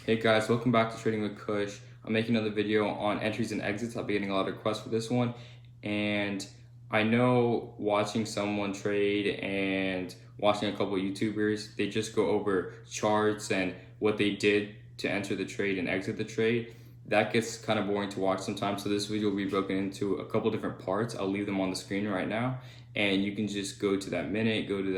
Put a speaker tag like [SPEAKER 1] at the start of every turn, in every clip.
[SPEAKER 1] Hey guys, welcome back to Trading with Kush. I'm making another video on entries and exits. I'll be getting a lot of requests for this one. And I know watching someone trade and watching a couple of YouTubers, they just go over charts and what they did to enter the trade and exit the trade. That gets kind of boring to watch sometimes. So this video will be broken into a couple different parts. I'll leave them on the screen right now. And you can just go to that minute, go to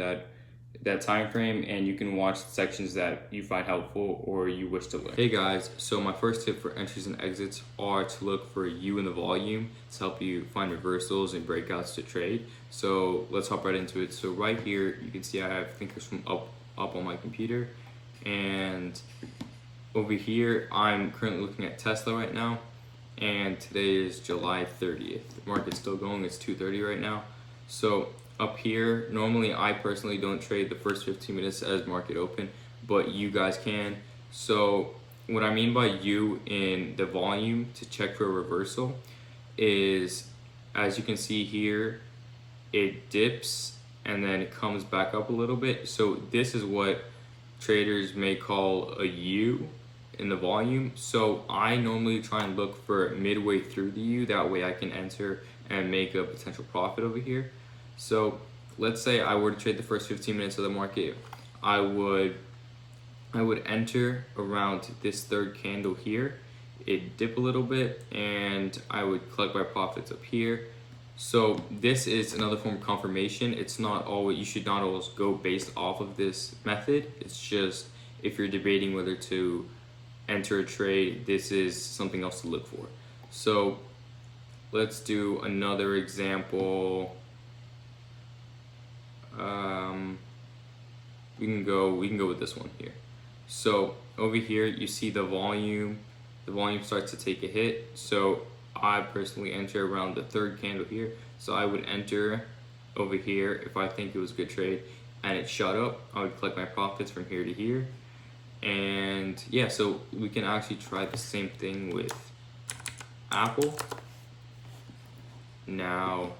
[SPEAKER 1] that time frame, and you can watch sections that you find helpful or you wish to learn. Hey guys, so my first tip for entries and exits are to look for U in the volume to help you find reversals and breakouts to trade. So let's hop right into it. So right here you can see I have thinkers from up on my computer, and over here I'm currently looking at Tesla right now, and today is July 30th. The market's still going, it's 2:30 right now. So up here, normally I personally don't trade the first 15 minutes as market open, but you guys can. So what I mean by U in the volume to check for a reversal is, as you can see here, it dips and then it comes back up a little bit. So this is what traders may call a U in the volume. So I normally try and look for midway through the U, that way I can enter and make a potential profit over here. So let's say I were to trade the first 15 minutes of the market, I would enter around this third candle here. It dip a little bit and I would collect my profits up here. So this is another form of confirmation. It's not always, you should not always go based off of this method. It's just if you're debating whether to enter a trade, this is something else to look for. So let's do another example. We can go with this one here. So over here you see the volume starts to take a hit. So I personally enter around the third candle here. So I would enter over here if I think it was a good trade and it shot up. I would collect my profits from here to here. And yeah, so we can actually try the same thing with Apple. Now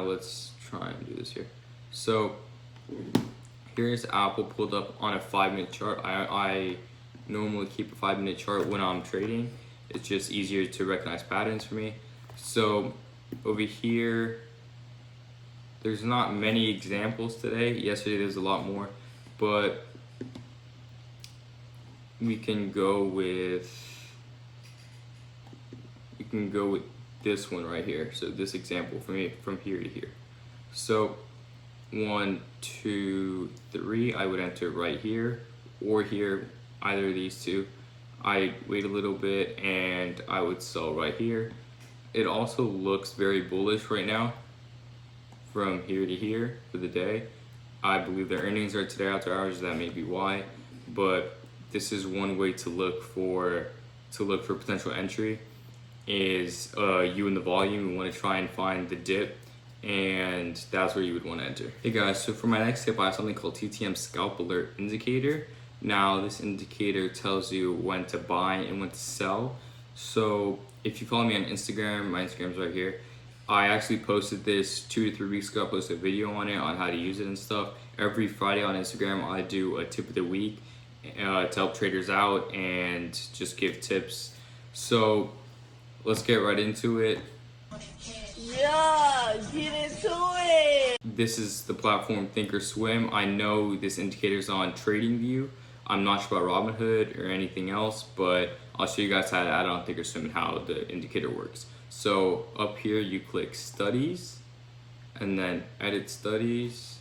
[SPEAKER 1] let's try and do this here. So here's Apple pulled up on a 5-minute chart. I normally keep a 5-minute chart when I'm trading. It's just easier to recognize patterns for me. So over here, there's not many examples today. Yesterday there's a lot more, but we can go with this one right here. So this example for me from here to here. So 1, 2, 3, I would enter right here or here, either of these two. I wait a little bit and I would sell right here. It also looks very bullish right now from here to here for the day. I believe the earnings are today after hours, that may be why, but this is one way to look for potential entry is U in the volume. You want to try and find the dip, and that's where you would want to enter. Hey guys, so for my next tip, I have something called TTM Scalp Alert Indicator. Now this indicator tells you when to buy and when to sell. So if you follow me on Instagram, my Instagram's right here. I actually posted this 2 to 3 weeks ago. I posted a video on it on how to use it and stuff. Every Friday on Instagram, I do a tip of the week to help traders out and just give tips. So let's get right into it.
[SPEAKER 2] Yeah, get into it.
[SPEAKER 1] This is the platform Thinkorswim. I know this indicator's on TradingView. I'm not sure about Robinhood or anything else, but I'll show you guys how to add on Thinkorswim and how the indicator works. So up here you click Studies and then Edit Studies.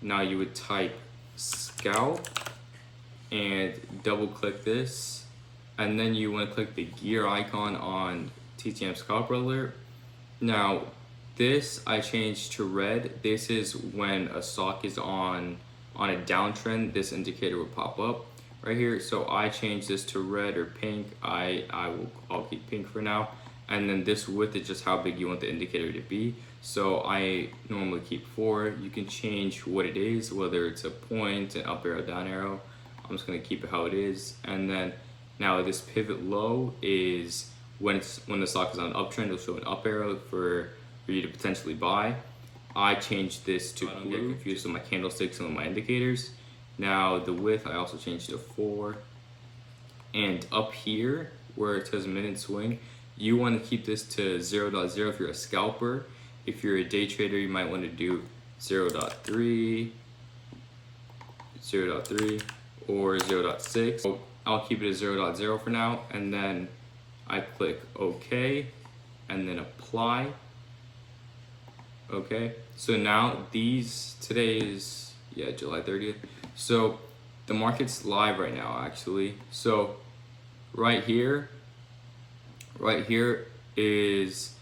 [SPEAKER 1] Now you would type Scalp and double click this, and then you want to click the gear icon on TTM Scalp Alert. Now this I changed to red. This is when a stock is on a downtrend, this indicator will pop up right here. So I changed this to red or pink. I'll keep pink for now. And then this width is just how big you want the indicator to be. So I normally keep 4. You can change what it is, whether it's a point, an up arrow, down arrow. I'm just gonna keep it how it is. And then now this pivot low is when the stock is on an uptrend, it'll show an up arrow for you to potentially buy. I changed this to blue. I don't get confused with my candlesticks and with my indicators. Now the width I also changed to 4. And up here where it says minute swing, you want to keep this to 0.0 if you're a scalper. If you're a day trader, you might want to do 0.3, 0.3, or 0.6. So I'll keep it at 0.0 for now, and then I click OK, and then apply. Okay, so now today is, July 30th. So the market's live right now, actually. So right here is,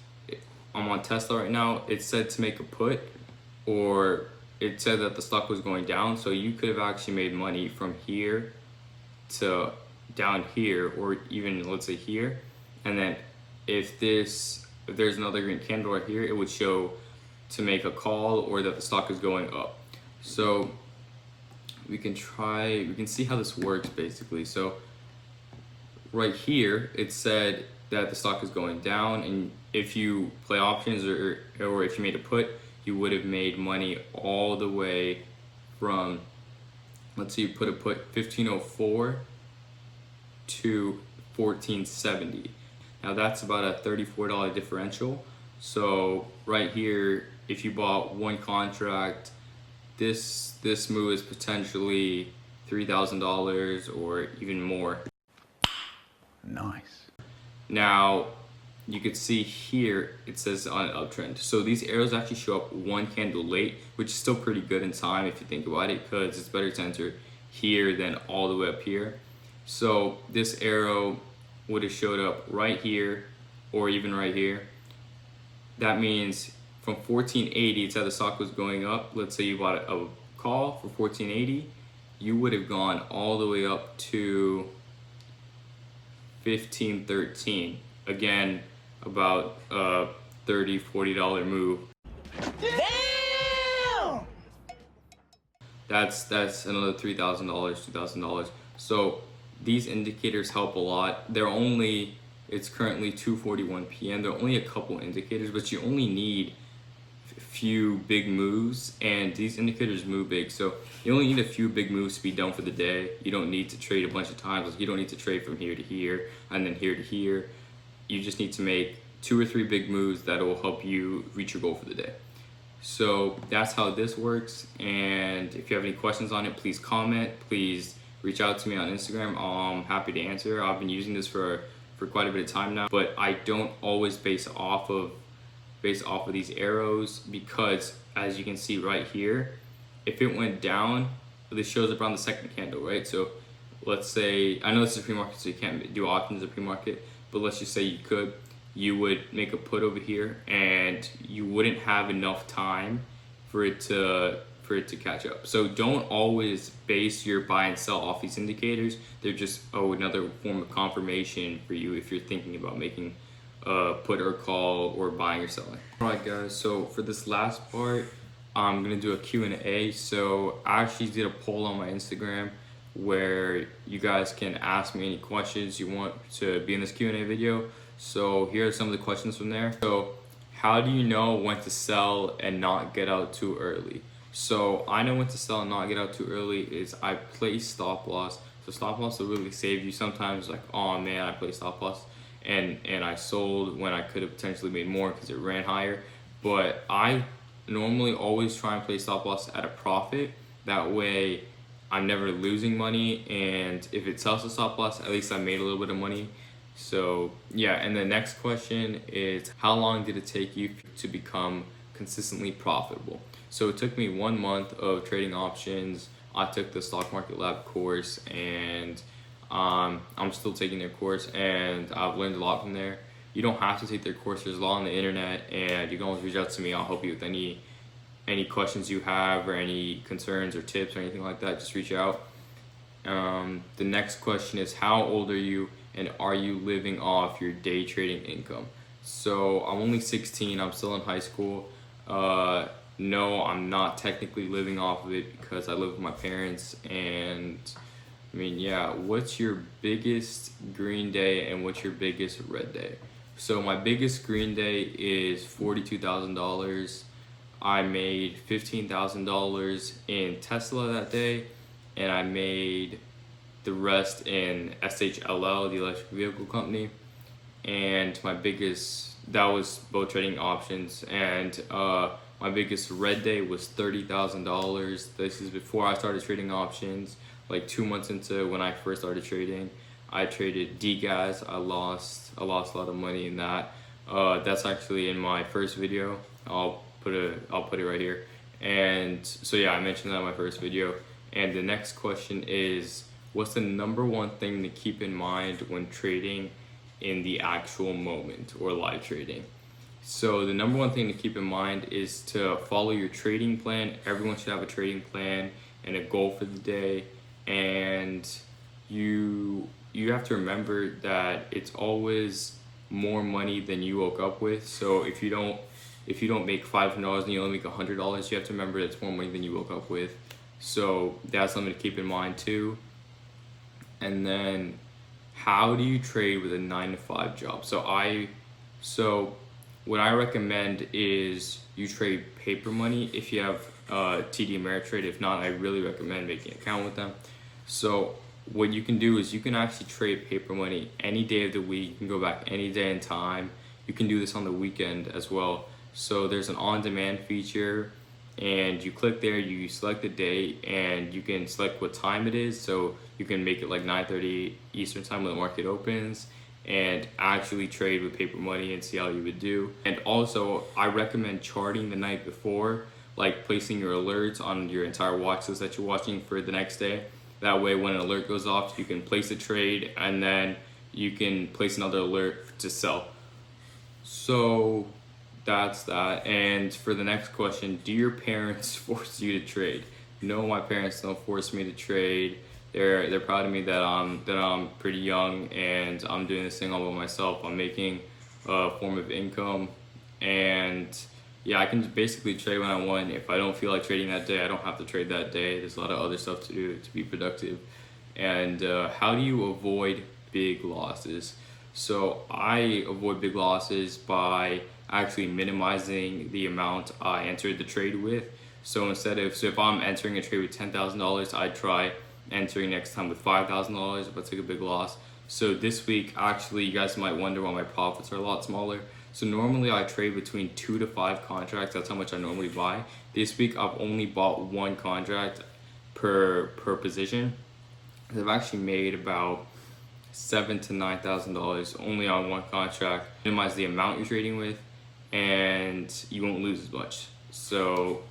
[SPEAKER 1] I'm on Tesla right now. It said to make a put, or it said that the stock was going down. So you could have actually made money from here to down here, or even let's say here. And then if there's another green candle right here, it would show to make a call or that the stock is going up. So we can see how this works basically. So right here, it said that the stock is going down, and if you play options or if you made a put, you would have made money all the way from, let's say you put 1504 to 1470. Now that's about a $34 differential. So right here, if you bought one contract, this move is potentially $3,000 or even more.
[SPEAKER 3] Nice.
[SPEAKER 1] Now you could see here it says on an uptrend. So these arrows actually show up one candle late, which is still pretty good in time if you think about it, because it's better to enter here than all the way up here. So this arrow would have showed up right here or even right here. That means from 1480, it said the stock was going up. Let's say you bought a call for 1480, you would have gone all the way up to 1513. Again, about a $30-$40 move.
[SPEAKER 2] Damn!
[SPEAKER 1] That's another $3,000, $2,000. So these indicators help a lot. It's currently 2:41 p.m. There are only a couple indicators, but you only need a few big moves, and these indicators move big. So you only need a few big moves to be done for the day. You don't need to trade a bunch of times. Like, you don't need to trade from here to here and then here to here. You just need to make 2 or 3 big moves that will help you reach your goal for the day. So that's how this works. And if you have any questions on it, please comment. Please reach out to me on Instagram. I'm happy to answer. I've been using this for quite a bit of time now, but I don't always base off of these arrows, because as you can see right here, if it went down, this shows up around the second candle, right? So let's say, I know this is a pre-market, so you can't do options in pre-market, but let's just say you would make a put over here, and you wouldn't have enough time for it to catch up. So don't always base your buy and sell off these indicators. They're just another form of confirmation for you if you're thinking about making a put or call or buying or selling. All right guys, so for this last part, I'm gonna do a Q&A. So I actually did a poll on my Instagram where you guys can ask me any questions you want to be in this Q&A video. So here are some of the questions from there. So how do you know when to sell and not get out too early? So I know when to sell and not get out too early is I place stop loss. So stop loss will really save you. Sometimes, like, oh man, I placed stop loss and I sold when I could have potentially made more because it ran higher. But I normally always try and place stop loss at a profit. That way I'm never losing money, and if it sells to stop loss, at least I made a little bit of money. So yeah, and the next question is, how long did it take you to become consistently profitable? So it took me 1 month of trading options. I took the Stock Market Lab course, and I'm still taking their course, and I've learned a lot from there. You don't have to take their course. There's a lot on the internet, and you can always reach out to me. I'll help you with any questions you have or any concerns or tips or anything like that. Just reach out. The next question is, how old are you, and are you living off your day trading income? So I'm only 16. I'm still in high school. No, I'm not technically living off of it because I live with my parents. And I mean, yeah, what's your biggest green day and what's your biggest red day? So my biggest green day is $42,000. I made $15,000 in Tesla that day, and I made the rest in SHLL, the electric vehicle company. And that was both trading options, and my biggest red day was $30,000. This is before I started trading options, like 2 months into when I first started trading. I traded DGAS. I lost a lot of money in that. That's actually in my first video. I'll put it right here. And so yeah, I mentioned that in my first video. And the next question is, what's the number one thing to keep in mind when trading in the actual moment or live trading? So the number one thing to keep in mind is to follow your trading plan. Everyone should have a trading plan and a goal for the day. And you have to remember that it's always more money than you woke up with. So if you don't make $500 and you only make $100, you have to remember it's more money than you woke up with. So that's something to keep in mind too. And then, how do you trade with a 9-to-5 job? So what I recommend is you trade paper money if you have TD Ameritrade. If not, I really recommend making an account with them. So what you can do is you can actually trade paper money any day of the week. You can go back any day in time. You can do this on the weekend as well. So there's an on-demand feature, and you click there, you select the date, and you can select what time it is. So you can make it like 9:30 Eastern time when the market opens, and actually trade with paper money and see how you would do. And also, I recommend charting the night before, like placing your alerts on your entire watch list that you're watching for the next day. That way, when an alert goes off, you can place a trade, and then you can place another alert to sell. So that's that. And for the next question, do your parents force you to trade? No, my parents don't force me to trade. They're proud of me that I'm pretty young and I'm doing this thing all by myself. I'm making a form of income, and yeah, I can basically trade when I want. If I don't feel like trading that day, I don't have to trade that day. There's a lot of other stuff to do to be productive. And how do you avoid big losses? So I avoid big losses by actually minimizing the amount I entered the trade with. So if I'm entering a trade with $10,000, I try entering next time with $5,000 if I take a big loss. So this week, actually, you guys might wonder why my profits are a lot smaller. So normally I trade between 2 to 5 contracts. That's how much I normally buy. This week I've only bought 1 contract per position. I've actually made about $7,000 to $9,000 only on 1 contract. Minimize the amount you're trading with, and you won't lose as much. So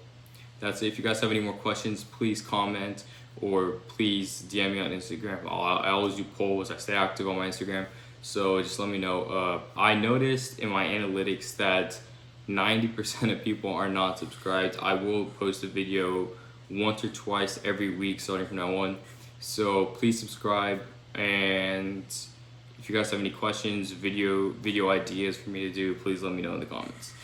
[SPEAKER 1] that's it. If you guys have any more questions, please comment, or please DM me on Instagram. I always do polls. I stay active on my Instagram, so just let me know. I noticed in my analytics that 90% of people are not subscribed. I will post a video once or twice every week starting from now on, so please subscribe. And if you guys have any questions, video ideas for me to do, please let me know in the comments.